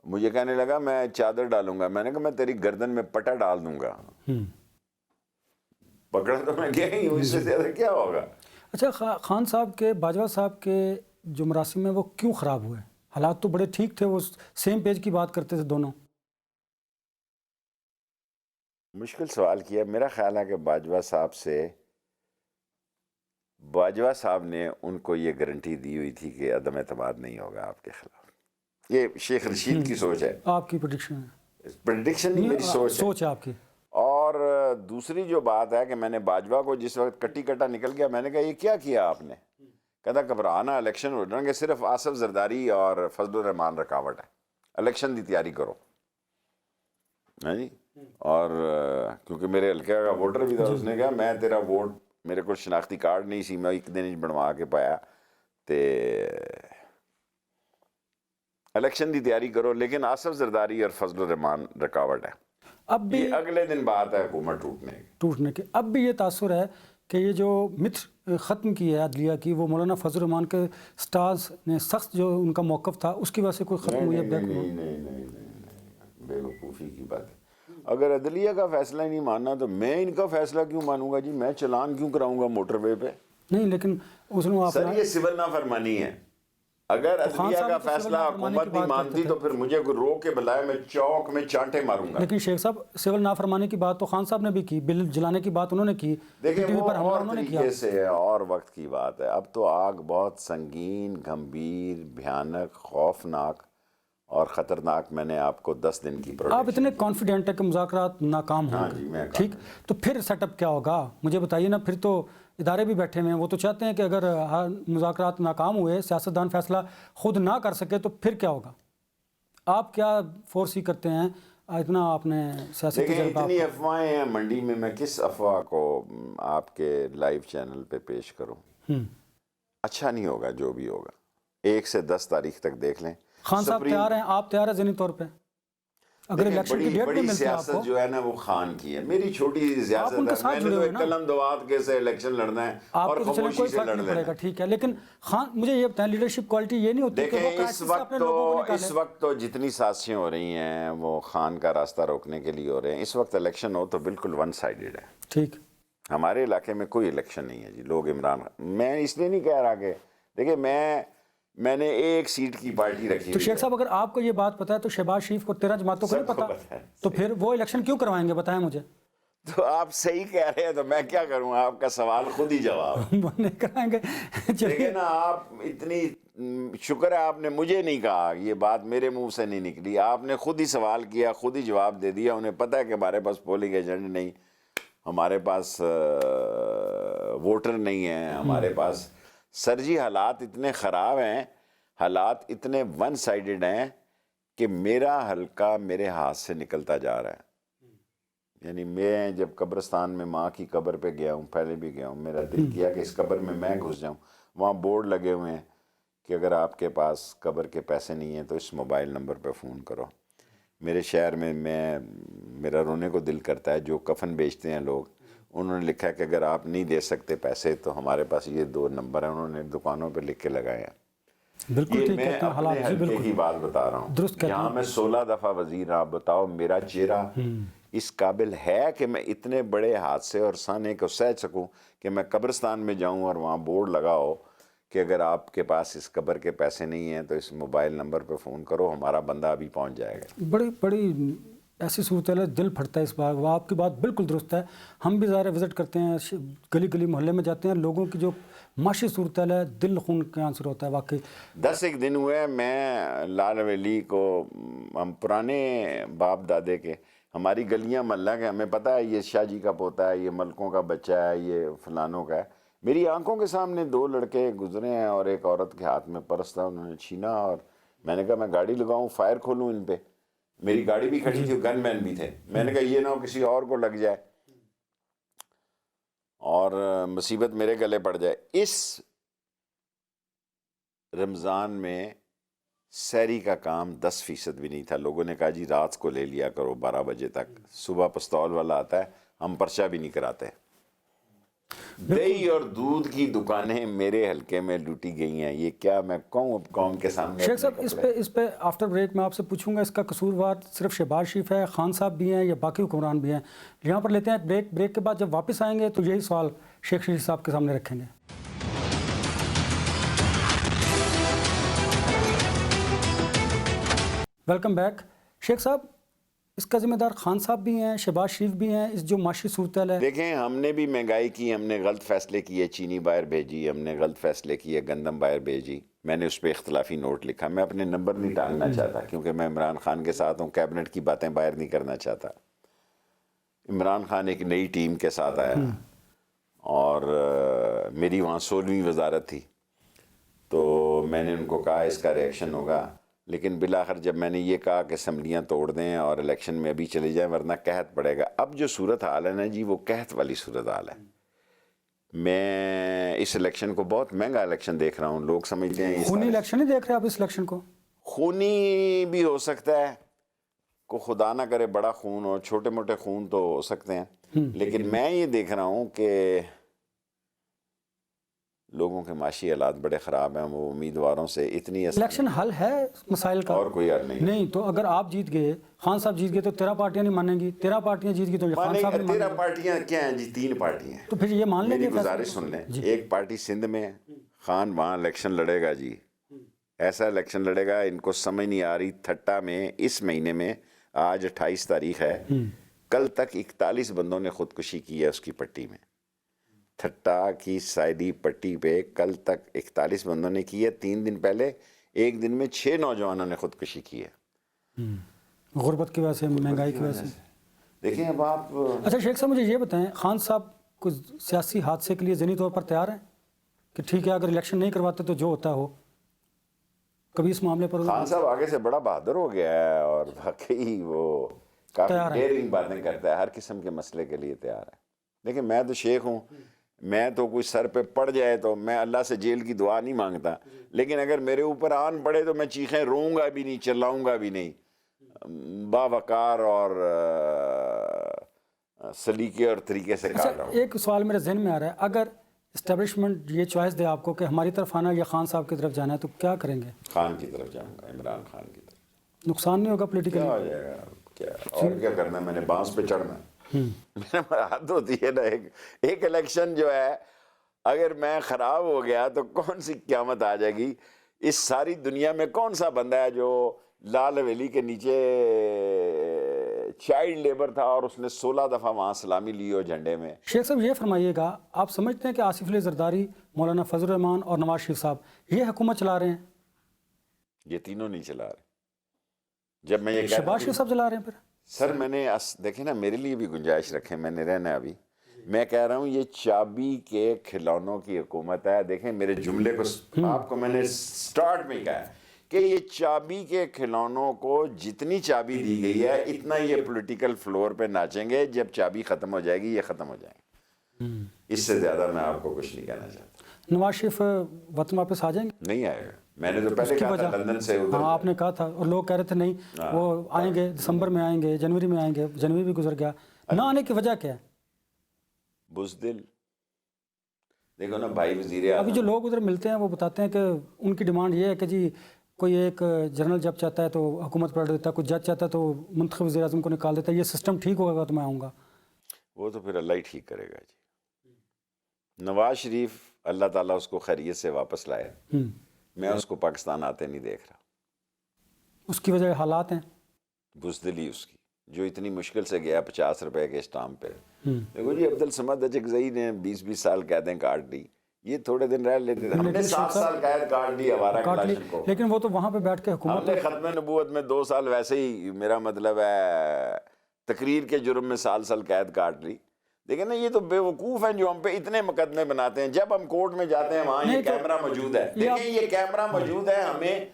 مجھے کہنے لگا میں چادر ڈالوں گا. میں نے کہا میں تیری گردن میں پٹا ڈال دوں گا. پکڑا تو میں گیا ہی ہوں، اس سے زیادہ کیا ہوگا. اچھا خان صاحب کے باجوہ صاحب کے جو مراسم ہیں وہ کیوں خراب ہوئے؟ حالات تو بڑے ٹھیک تھے، وہ سیم پیج کی بات کرتے تھے دونوں. مشکل سوال کیا. میرا خیال ہے کہ باجوہ صاحب سے باجوہ صاحب نے ان کو یہ گارنٹی دی ہوئی تھی کہ عدم اعتماد نہیں ہوگا آپ کے خلاف. یہ شیخ رشید کی سوچ ہے, آپ کی پریڈکشن ہے, پریڈکشن نہیں میری سوچ ہے آپ کی. اور دوسری جو بات ہے کہ میں نے باجوہ کو جس وقت کٹی کٹا نکل گیا, میں نے کہا یہ کیا کیا آپ نے؟ کہتا گھبرانا, الیکشن ہو رہا کہ صرف آصف زرداری اور فضل الرحمان رکاوٹ ہے, الیکشن دی تیاری کرو. ہاں جی, اور کیونکہ میرے حلقے کا ووٹر بھی تھا, اس نے کہا میں تیرا ووٹ, میرے کو شناختی کارڈ نہیں سی, میں ایک دن بنوا کے پایا تے الیکشن دی تیاری کرو, لیکن آصف زرداری اور فضل الرحمان رکاوٹ ہے. اب بھی یہ اگلے دن بات ہے حکومت ٹوٹنے کی. اب بھی یہ تاثر ہے کہ یہ جو متھ ختم کی ہے عدلیہ کی, وہ مولانا فضل الرحمان کے سٹارز نے سخت جو ان کا موقف تھا اس کی وجہ سے کوئی ختم ہوئی ہے؟ نہیں, بے وقوفی کی بات ہے. اگر عدلیہ کا فیصلہ ہی نہیں ماننا تو میں ان کا فیصلہ کیوں مانوں گا جی؟ میں چلان کیوں کراؤں گا موٹر وے پہ؟ نہیں, لیکن اس نے سر یہ سول نافرمانی ہے. اگر عدلیہ کا فیصلہ حکومت نہیں مانتی تو پھر مجھے کوئی رو کے بلائے, میں چوک میں چانٹے ماروں گا. لیکن شیخ صاحب سول نافرمانی کی بات تو خان صاحب نے بھی کی, بل جلانے کی بات انہوں نے کی, دیکھیں وہ اور طریقے سے ہے اور وقت کی بات ہے. اب تو آگ بہت سنگین, گمبھیر, بھیانک, خوفناک اور خطرناک. میں نے آپ کو 10 دن کی آپ اتنے کانفیڈنٹ ہے کہ مذاکرات ناکام ہوں گے, ٹھیک, تو پھر سیٹ اپ کیا ہوگا مجھے بتائیے نا. پھر تو ادارے بھی بیٹھے ہوئے ہیں, وہ تو چاہتے ہیں کہ اگر مذاکرات ناکام ہوئے, سیاستدان فیصلہ خود نہ کر سکے تو پھر کیا ہوگا؟ آپ کیا فورسی کرتے ہیں اتنا آپ نے سیاسی تجربہ؟ اتنی افواہیں ہیں منڈی میں, میں کس افواہ کو آپ کے لائیو چینل پہ پیش کروں؟ اچھا نہیں ہوگا جو بھی ہوگا. 1 سے 10 تاریخ تک دیکھ لیں. خان صاحب تیار ہیں, آپ تیار ہیں ذہنی طور پہ؟ اگر الیکشن کی ڈیٹ بڑی سیاست جو ہے نا وہ خان کی ہے, میری چھوٹی سی سیاست ہے. میں نے تو ایک قلم دوات کے سے الیکشن لڑنا ہے اور خاموشی سے لڑ لینا ہے. ٹھیک ہے, لیکن خان مجھے یہ بتائیں لیڈرشپ کوالٹی یہ نہیں ہوتی کہ وہ دیکھیں اس وقت تو جتنی سازشیں ہو رہی ہیں وہ خان کا راستہ روکنے کے لیے ہو رہے ہیں. اس وقت الیکشن ہو تو بالکل ون سائیڈڈ ہے. ٹھیک, ہمارے علاقے میں کوئی الیکشن نہیں ہے جی. لوگ عمران, میں اس لیے نہیں کہہ رہا کہ دیکھیں میں نے 1 سیٹ کی پارٹی رکھی. تو شیخ صاحب اگر آپ کو یہ بات پتا ہے تو شہباز شریف کو 13 جماعتوں کو نہیں پتا, تو پھر وہ الیکشن کیوں کروائیں گے بتائیں مجھے؟ تو آپ صحیح کہہ رہے ہیں, تو میں کیا کروں؟ آپ کا سوال خود ہی جواب نہیں کرائیں گے. دیکھیں نا, آپ اتنی شکر ہے آپ نے مجھے نہیں کہا, یہ بات میرے منہ سے نہیں نکلی. آپ نے خود ہی سوال کیا, خود ہی جواب دے دیا. انہیں پتہ ہے کہ ہمارے پاس پولنگ ایجنٹ نہیں, ہمارے پاس ووٹر نہیں ہیں, ہمارے پاس. سر جی حالات اتنے خراب ہیں, حالات اتنے ون سائیڈڈ ہیں کہ میرا حلقہ میرے ہاتھ سے نکلتا جا رہا ہے. یعنی میں جب قبرستان میں ماں کی قبر پہ گیا ہوں, پہلے بھی گیا ہوں, میرا دل کیا کہ اس قبر میں گھس جاؤں. وہاں بورڈ لگے ہوئے ہیں کہ اگر آپ کے پاس قبر کے پیسے نہیں ہیں تو اس موبائل نمبر پہ فون کرو. میرے شہر میں میرا رونے کو دل کرتا ہے. جو کفن بیچتے ہیں لوگ, انہوں نے لکھا ہے کہ اگر آپ نہیں دے سکتے پیسے تو ہمارے پاس یہ 2 نمبر ہیں, انہوں نے دکانوں پہ لکھ کے لگائے ہیں. بالکل ٹھیک میں ہے, اپنے حلقے کی بات بتا رہا ہوں. یہاں میں 16 دفعہ وزیر, آپ بتاؤ میرا چہرہ اس قابل ہے کہ میں اتنے بڑے حادثے اور سانے کو سہ سکوں کہ میں قبرستان میں جاؤں اور وہاں بورڈ لگاؤ کہ اگر آپ کے پاس اس قبر کے پیسے نہیں ہیں تو اس موبائل نمبر پہ فون کرو, ہمارا بندہ ابھی پہنچ جائے گا. بڑی ایسی صورت ہے, دل پھٹتا ہے اس بات. وہ آپ کی بات بالکل درست ہے. ہم بھی ظاہر وزٹ کرتے ہیں, گلی گلی محلے میں جاتے ہیں, لوگوں کی جو معاشی صورتحال ہے دل خون کا آنسر ہوتا ہے واقعی. 10 ایک دن ہوئے میں لال ویلی کو, ہم پرانے باپ دادے کے, ہماری گلیاں محلہ کے, ہمیں پتہ ہے یہ شاہ جی کا پوتا ہے, یہ ملکوں کا بچہ ہے, یہ فلانوں کا ہے. میری آنکھوں کے سامنے 2 لڑکے گزرے ہیں اور ایک عورت کے ہاتھ میں پرس تھا, انہوں نے چھینا اور میں نے کہا میں گاڑی لگاؤں, فائر کھولوں ان پہ. میری گاڑی بھی کھڑی تھی, گن مین بھی تھے. میں نے کہا یہ نہ ہو کسی اور کو لگ جائے اور مصیبت میرے گلے پڑ جائے. اس رمضان میں سحری کا کام 10% بھی نہیں تھا. لوگوں نے کہا جی رات کو لے لیا کرو 12 بجے تک, صبح پستول والا آتا ہے, ہم پرچہ بھی نہیں کراتے. دہی اور دودھ کی دکانیں میرے حلقے میں لوٹی گئی ہیں. یہ کیا میں کہوں اب قوم کے سامنے؟ شیخ صاحب اس پہ آفٹر بریک میں آپ سے پوچھوں گا, اس کا قصوروار صرف شہباز شریف ہے, خان صاحب بھی ہیں یا باقی حکمران بھی ہیں؟ یہاں پر لیتے ہیں بریک کے بعد جب واپس آئیں گے تو یہی سوال شیخ شریف صاحب کے سامنے رکھیں گے. Welcome back. شیخ صاحب اس کا ذمہ دار خان صاحب بھی ہیں، شہباز شریف بھی ہیں، اس جو معاشی صورتحال ہے؟ دیکھیں ہم نے بھی مہنگائی کی، ہم نے غلط فیصلے کیے، چینی باہر بھیجی، ہم نے غلط فیصلے کیے، گندم باہر بھیجی، میں نے اس پہ اختلافی نوٹ لکھا، میں اپنے نمبر نہیں ٹالنا چاہتا کیونکہ میں عمران خان کے ساتھ ہوں، کیبنٹ کی باتیں باہر نہیں کرنا چاہتا۔ عمران خان ایک نئی ٹیم کے ساتھ آیا اور میری وہاں 16ویں وزارت تھی، تو میں نے ان کو کہا اس کا ریئیکشن ہوگا، لیکن بالآخر جب میں نے یہ کہا کہ اسمبلیاں توڑ دیں اور الیکشن میں ابھی چلے جائیں ورنہ قحط پڑے گا، اب جو صورتحال ہے نا جی وہ قحط والی صورتحال ہے۔ میں اس الیکشن کو بہت مہنگا الیکشن دیکھ رہا ہوں، لوگ سمجھتے ہیں خونی الیکشن نہیں دیکھ رہے آپ اس الیکشن کو؟ خونی بھی ہو سکتا ہے، کو خدا نہ کرے بڑا خون ہو، چھوٹے موٹے خون تو ہو سکتے ہیں، لیکن میں یہ دیکھ رہا ہوں کہ لوگوں کے معاشی حالات بڑے خراب ہیں، وہ امیدواروں سے اتنی الیکشن حل ہے مسائل کا؟ اور کوئی حل نہیں۔ نہیں تو اگر آپ جیت گئے، خان صاحب جیت گئے تو 13 پارٹیاں نہیں مانیں گی، 13 پارٹیاں جیت گئی تو خان صاحب نہیں مانیں 13 گے، پارٹیاں کیا ہیں جی؟ 3 پارٹیاں ہیں۔ تو پھر یہ مان لیں میری گے؟ گزارش سن لیں، ایک پارٹی سندھ میں ہے، خان وہاں الیکشن لڑے گا جی، ایسا الیکشن لڑے گا، ان کو سمجھ نہیں آ رہی۔ تھٹا میں اس مہینے میں آج 28 تاریخ ہے، کل تک 41 بندوں نے خودکشی کی ہے اس کی پٹی میں، تھٹا کی سائیڈی پٹی پہ کل تک 41 بندوں نے کی ہے۔ 3 دن پہلے ایک دن میں 6 نوجوانوں نے خودکشی کی ہے، غربت کی وجہ سے، مہنگائی کی وجہ سے۔ دیکھیں اب آپ اچھا شیخ صاحب مجھے یہ بتائیں، خان صاحب کچھ سیاسی حادثے کے لیے ذہنی طور پر تیار ہیں کہ ٹھیک ہے اگر الیکشن نہیں کرواتے تو جو ہوتا ہو؟ کبھی اس معاملے پر خان صاحب آگے سے بڑا بہادر ہو گیا ہے اور واقعی وہ کافی ڈیرنگ باتیں کرتا ہے، ہر قسم کے مسئلے کے لیے تیار ہے۔ لیکن میں تو شیخ ہوں، میں تو کوئی سر پہ پڑ جائے تو میں اللہ سے جیل کی دعا نہیں مانگتا، لیکن اگر میرے اوپر آن پڑے تو میں چیخیں روؤں گا بھی نہیں، چلاؤں گا بھی نہیں، باوقار اور سلیقے اور طریقے سے کاٹ رہا ہوں۔ ایک سوال میرے ذہن میں آ رہا ہے، اگر اسٹیبلشمنٹ یہ چوائس دے آپ کو کہ ہماری طرف آنا یا خان صاحب کی طرف جانا ہے تو کیا کریں گے؟ خان کی طرف جاؤں گا، عمران خان کی طرف۔ نقصان نہیں ہوگا پولیٹیکل؟ کیا ہو جائے گا، کیا اور کیا کرنا ہے، میں نے بانس پہ چڑھنا ہے، میرا حد ہوتی ہے نا۔ ایک الیکشن جو ہے اگر میں خراب ہو گیا تو کون سی قیامت آ جائے گی؟ اس ساری دنیا میں کون سا بندہ ہے جو لال حویلی کے نیچے چائلڈ لیبر تھا اور اس نے 16 دفعہ وہاں سلامی لی ہو جھنڈے میں؟ شیخ صاحب یہ فرمائیے گا، آپ سمجھتے ہیں کہ آصف علی زرداری، مولانا فضل الرحمان اور نواز شریف صاحب یہ حکومت چلا رہے ہیں؟ یہ تینوں نہیں چلا رہے۔ جب میں یہ کہتا شہباز شریف صاحب چلا رہے ہیں پھر؟ سر میں نے دیکھیں نا، میرے لیے بھی گنجائش رکھیں، میں نے رہنا ابھی، میں کہہ رہا ہوں یہ چابی کے کھلونوں کی حکومت ہے۔ دیکھیں میرے جملے کو، آپ کو میں نے سٹارٹ میں کہا ہے کہ یہ چابی کے کھلونوں کو جتنی چابی دی گئی ہے اتنا یہ پولیٹیکل فلور پہ ناچیں گے، جب چابی ختم ہو جائے گی یہ ختم ہو جائیں گے، اس سے زیادہ میں آپ کو کچھ نہیں کہنا چاہتا۔ نواز شریف وطن واپس آ جائیں گے؟ نہیں آئے گا، میں نے تو پہلے کہا تھا لندن سے ادھر۔ ہاں آپ نے کہا تھا اور لوگ کہہ رہے تھے نہیں وہ آئیں گے، دسمبر میں آئیں گے، جنوری میں آئیں گے، جنوری بھی گزر گیا، نہ آنے کی وجہ کیا ہے؟ بزدل، دیکھو نا بھائی وزیر اعظم، ابھی جو لوگ ادھر ملتے ہیں وہ بتاتے ہیں کہ ان کی ڈیمانڈ یہ ہے کہ جی کوئی ایک جنرل جب چاہتا ہے تو حکومت پلٹ دیتا ہے، کوئی جج چاہتا ہے تو منتخب وزیر اعظم کو نکال دیتا ہے، یہ سسٹم ٹھیک ہوگا تو میں آؤں گا۔ وہ تو پھر اللہ ہی ٹھیک کرے گا جی۔ نواز شریف اللہ تعالیٰ اس کو خیریت سے واپس لائے، میں اس کو پاکستان آتے نہیں دیکھ رہا۔ اس کی وجہ حالات ہیں، بزدلی اس کی، جو اتنی مشکل سے گیا 50 روپے کے اسٹامپ پہ۔ دیکھو جی عبدالصمد اچکزئی نے 20 سال قیدیں کاٹ لی، یہ تھوڑے دن رہ لیتے تھے، ہم نے 7 سال قید کاٹ لی ہمارا کلاشن کو، لیکن وہ تو وہاں پہ بیٹھ کے ہم حکومت نے ختم نبوت میں 2 سال ویسے ہی، میرا مطلب ہے تقریر کے جرم میں سال قید کاٹ لی۔ دیکھیں نا یہ تو بے وقوف ہیں جو ہم پہ اتنے مقدمے بناتے ہیں، جب ہم کورٹ میں جاتے ہیں وہاں یہ کیمرہ موجود ہے، دیکھیں یہ کیمرہ موجود ہے، ہمیں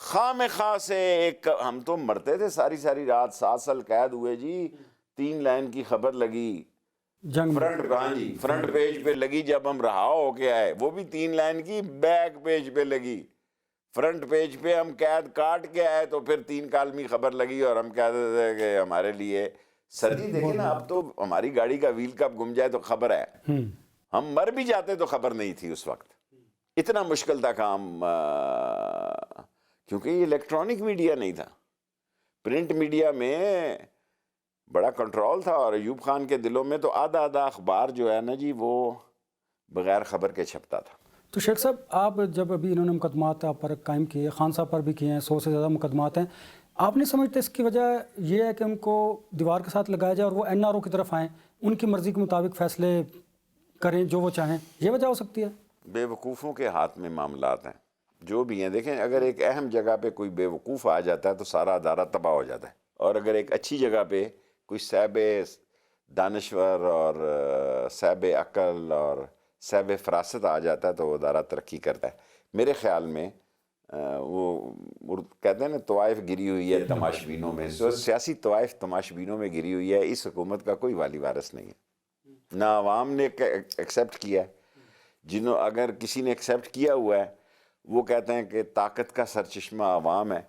خواہ خواہ سے ایک، ہم تو مرتے تھے ساری رات، 7 سال قید ہوئے جی، 3 لائن کی خبر لگی جنگ فرنٹ پیج پہ لگی، جب ہم رہا ہو کے آئے وہ بھی 3 لائن کی بیک پیج پہ لگی، فرنٹ پیج پہ ہم قید کاٹ کے آئے تو پھر 3 کالمی خبر لگی اور ہم کہتے تھے کہ ہمارے لیے سر جی دیکھیں نا، اب تو ہماری گاڑی کا ویل کپ گم جائے تو خبر ہے، ہم مر بھی جاتے تو خبر نہیں تھی اس وقت، اتنا مشکل تھا کام، کیونکہ یہ الیکٹرانک میڈیا نہیں تھا، پرنٹ میڈیا میں بڑا کنٹرول تھا، اور ایوب خان کے دلوں میں تو آدھا اخبار جو ہے نا جی وہ بغیر خبر کے چھپتا تھا۔ تو شیخ صاحب آپ جب ابھی انہوں نے مقدمات آپ پر قائم کیے، خان صاحب پر بھی کیے ہیں، 100 سے زیادہ مقدمات ہیں، آپ نہیں سمجھتے اس کی وجہ یہ ہے کہ ان کو دیوار کے ساتھ لگایا جائے اور وہ NRO کی طرف آئیں، ان کی مرضی کے مطابق فیصلے کریں جو وہ چاہیں، یہ وجہ ہو سکتی ہے؟ بے وقوفوں کے ہاتھ میں معاملات ہیں جو بھی ہیں. دیکھیں اگر ایک اہم جگہ پہ کوئی بے وقوف آ جاتا ہے تو سارا ادارہ تباہ ہو جاتا ہے، اور اگر ایک اچھی جگہ پہ کوئی صاحب دانشور اور صاحب عقل اور صاحب فراست آ جاتا ہے تو وہ ادارہ ترقی کرتا ہے. میرے خیال میں وہ کہتے ہیں نا طوائف گری ہوئی ہے تماشبینوں میں، سیاسی طوائف تماشبینوں میں گری ہوئی ہے. اس حکومت کا کوئی والی وارث نہیں ہے، نہ عوام نے ایکسیپٹ کیا ہے. اگر کسی نے ایکسیپٹ کیا ہوا ہے وہ کہتے ہیں کہ طاقت کا سرچشمہ عوام ہے،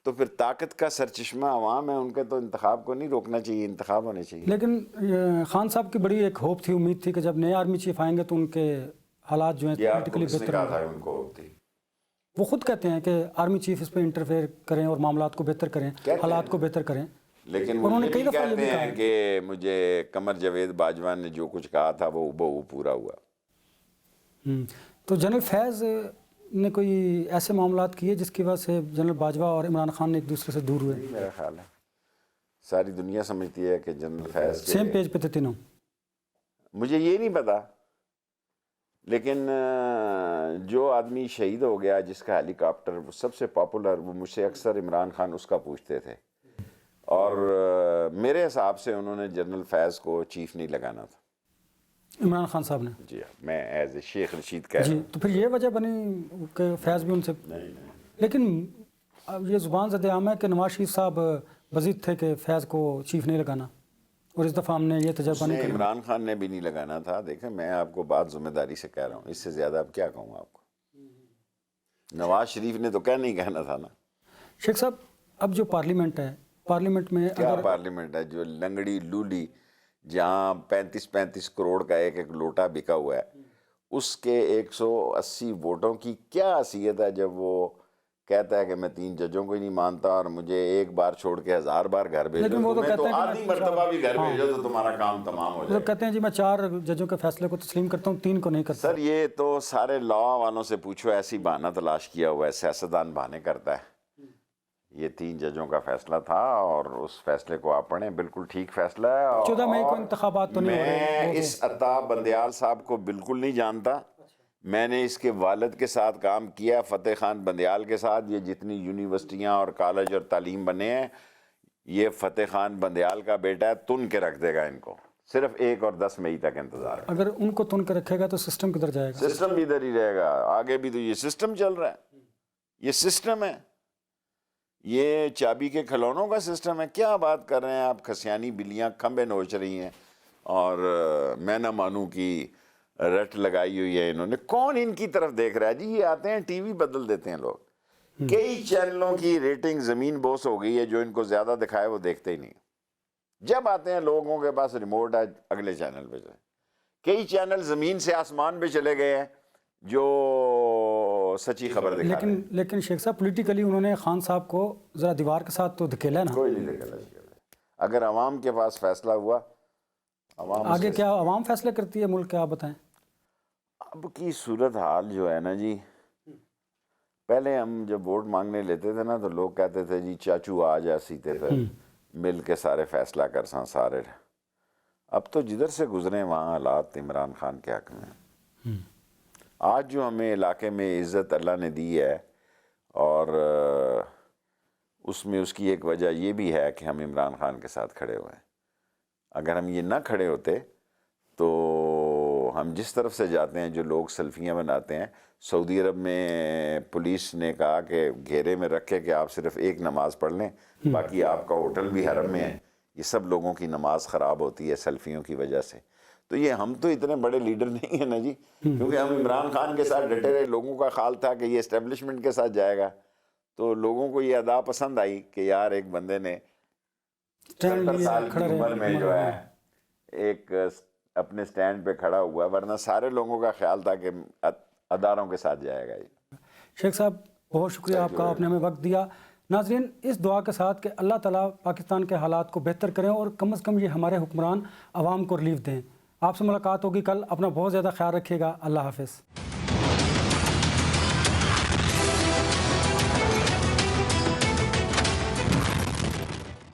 تو پھر طاقت کا سرچشمہ عوام ہے، ان کے تو انتخاب کو نہیں روکنا چاہیے، انتخاب ہونے چاہیے. لیکن خان صاحب کی بڑی ایک ہوپ تھی، امید تھی کہ جب نئے آرمی چیف آئیں گے تو ان کے حالات جو ہیں پولیٹیکلی کس نے بہتر کہا ہوں تھا گے. ان کو ہوتی؟ وہ خود کہتے ہیں کہ آرمی چیف اس پہ انٹرفیئر کریں اور معاملات کو بہتر کریں، حالات کو بہتر کریں. لیکن وہ یہ بھی کہتے ہیں کہ مجھے قمر جاوید باجوہ نے جو کچھ کہا تھا وہ ہبہو پورا ہوا. تو جنرل فیض نے کوئی ایسے معاملات کیے جس کی وجہ سے جنرل باجوہ اور عمران خان نے ایک دوسرے سے دور ہوئے؟ میرا خیال ہے ساری دنیا سمجھتی ہے کہ جنرل فیض سیم پیج پہ تھے تینوں. مجھے یہ نہیں پتا، لیکن جو آدمی شہید ہو گیا جس کا ہیلی کاپٹر سب سے پاپولر، وہ مجھ سے اکثر عمران خان اس کا پوچھتے تھے، اور میرے حساب سے انہوں نے جنرل فیض کو چیف نہیں لگانا تھا. عمران خان صاحب نے؟ جی ہاں، میں ایز اے شیخ رشید کہہ رہا ہوں. تو پھر یہ وجہ بنی کہ فیض بھی ان سے، لیکن یہ زبان زد عام ہے کہ نواز شریف صاحب وزید تھے کہ فیض کو چیف نہیں لگانا، اور اس دفعہ ہم نے یہ تجربہ نہیں کرنا. عمران خان نے بھی نہیں لگانا تھا. دیکھیں میں آپ کو بات ذمہ داری سے کہہ رہا ہوں، اس سے زیادہ اب کیا کہوں آپ کو. نواز شریف نے تو نہیں کہنا تھا نا. شیخ صاحب اب جو پارلیمنٹ ہے، پارلیمنٹ میں کیا پارلیمنٹ ہے جو لنگڑی لولی جہاں 35 کروڑ کا ایک لوٹا بکا ہوا ہے، اس کے 180 ووٹوں کی کیا حیثیت ہے جب وہ کہتا ہے کہ میں 3 ججوں کو ہی نہیں مانتا اور مجھے ایک بار چھوڑ کے 1000 بار گھر بھیجو، تمہیں تو آدھی مرتبہ بھی گھر بھیجو تو تمہارا کام تمام ہو جائے. کہتے ہیں جی میں 4 ججوں کے فیصلے کو تسلیم کرتا ہوں، 3 کو نہیں کرتا. سر یہ تو سارے لا والوں سے پوچھو، ایسی بہانہ تلاش کیا ہوا ہے، سیاستدان بہانے کرتا ہے. یہ 3 ججوں کا فیصلہ تھا اور اس فیصلے کو آپ پڑھیں، بالکل ٹھیک فیصلہ ہے. 14 مئی کو انتخابات تو نہیں ہو رہے. میں اس عطا بندیال صاحب کو بالکل نہیں جانتا. میں نے اس کے والد کے ساتھ کام کیا، فتح خان بندیال کے ساتھ. یہ جتنی یونیورسٹیاں اور کالج اور تعلیم بنے ہیں یہ فتح خان بندیال کا بیٹا ہے، تن کے رکھ دے گا ان کو. صرف 1 اور 10 مئی تک انتظار ہے. اگر ان کو تن کے رکھے گا تو سسٹم کدھر جائے گا؟ سسٹم بھی ادھر ہی رہے گا. آگے بھی تو یہ سسٹم چل رہا ہے، یہ سسٹم ہے، یہ چابی کے کھلونوں کا سسٹم ہے. کیا بات کر رہے ہیں آپ؟ کھسیانی بلیاں کھمبے نوچ رہی ہیں اور میں نہ مانوں کی رٹ لگائی ہوئی ہے انہوں نے. کون ان کی طرف دیکھ رہا ہے جی؟ یہ آتے ہیں ٹی وی بدل دیتے ہیں لوگ. کئی چینلوں کی ریٹنگ زمین بوس ہو گئی ہے، جو ان کو زیادہ دکھائے وہ دیکھتے ہی نہیں. جب آتے ہیں لوگوں کے پاس ریموٹ ہے اگلے چینل پہ جائے. کئی چینل زمین سے آسمان پہ چلے گئے ہیں جو سچی خبر دکھا رہے ہیں. لیکن شیخ صاحب پولیٹیکلی انہوں نے خان صاحب کو ذرا دیوار کے ساتھ تو دھکیلا ہے نا. کوئی نہیں دھکیلا. اگر عوام کے پاس فیصلہ ہوا، عوام آگے کیا عوام فیصلہ کرتی ہے ملک کے؟ آپ بتائیں. اب کی صورتحال جو ہے نا جی، پہلے ہم جب ووٹ مانگنے لیتے تھے نا تو لوگ کہتے تھے جی چاچو آ جا سیتے پہ مل کے سارے فیصلہ کر ساں سارے. اب تو جدھر سے گزرے وہاں حالات عمران خان کے حق میں. آج جو ہمیں علاقے میں عزت اللہ نے دی ہے، اور اس میں اس کی ایک وجہ یہ بھی ہے کہ ہم عمران خان کے ساتھ کھڑے ہوئے ہیں. اگر ہم یہ نہ کھڑے ہوتے تو ہم جس طرف سے جاتے ہیں، جو لوگ سیلفیاں بناتے ہیں، سعودی عرب میں پولیس نے کہا کہ گھیرے میں رکھے کہ آپ صرف 1 نماز پڑھ لیں، باقی آپ کا ہوٹل بھی حرم میں ہے. یہ سب لوگوں کی نماز خراب ہوتی ہے سیلفیوں کی وجہ سے. تو یہ ہم تو اتنے بڑے لیڈر نہیں ہیں نا جی، کیونکہ ہم عمران خان کے ساتھ ڈٹے رہے. لوگوں کا خیال تھا کہ یہ اسٹیبلشمنٹ کے ساتھ جائے گا، تو لوگوں کو یہ ادا پسند آئی کہ یار ایک بندے نے 70 سال کی عمر میں جو ہے ایک اپنے سٹینڈ پہ کھڑا ہوا، ورنہ سارے لوگوں کا خیال تھا کہ اداروں کے ساتھ جائے گا. شیخ صاحب بہت شکریہ آپ کا، آپ نے ہمیں وقت دیا. ناظرین اس دعا کے ساتھ کہ اللہ تعالیٰ پاکستان کے حالات کو بہتر کریں اور کم از کم یہ ہمارے حکمران عوام کو ریلیف دیں. آپ سے ملاقات ہوگی کل. اپنا بہت زیادہ خیال رکھیے گا. اللہ حافظ.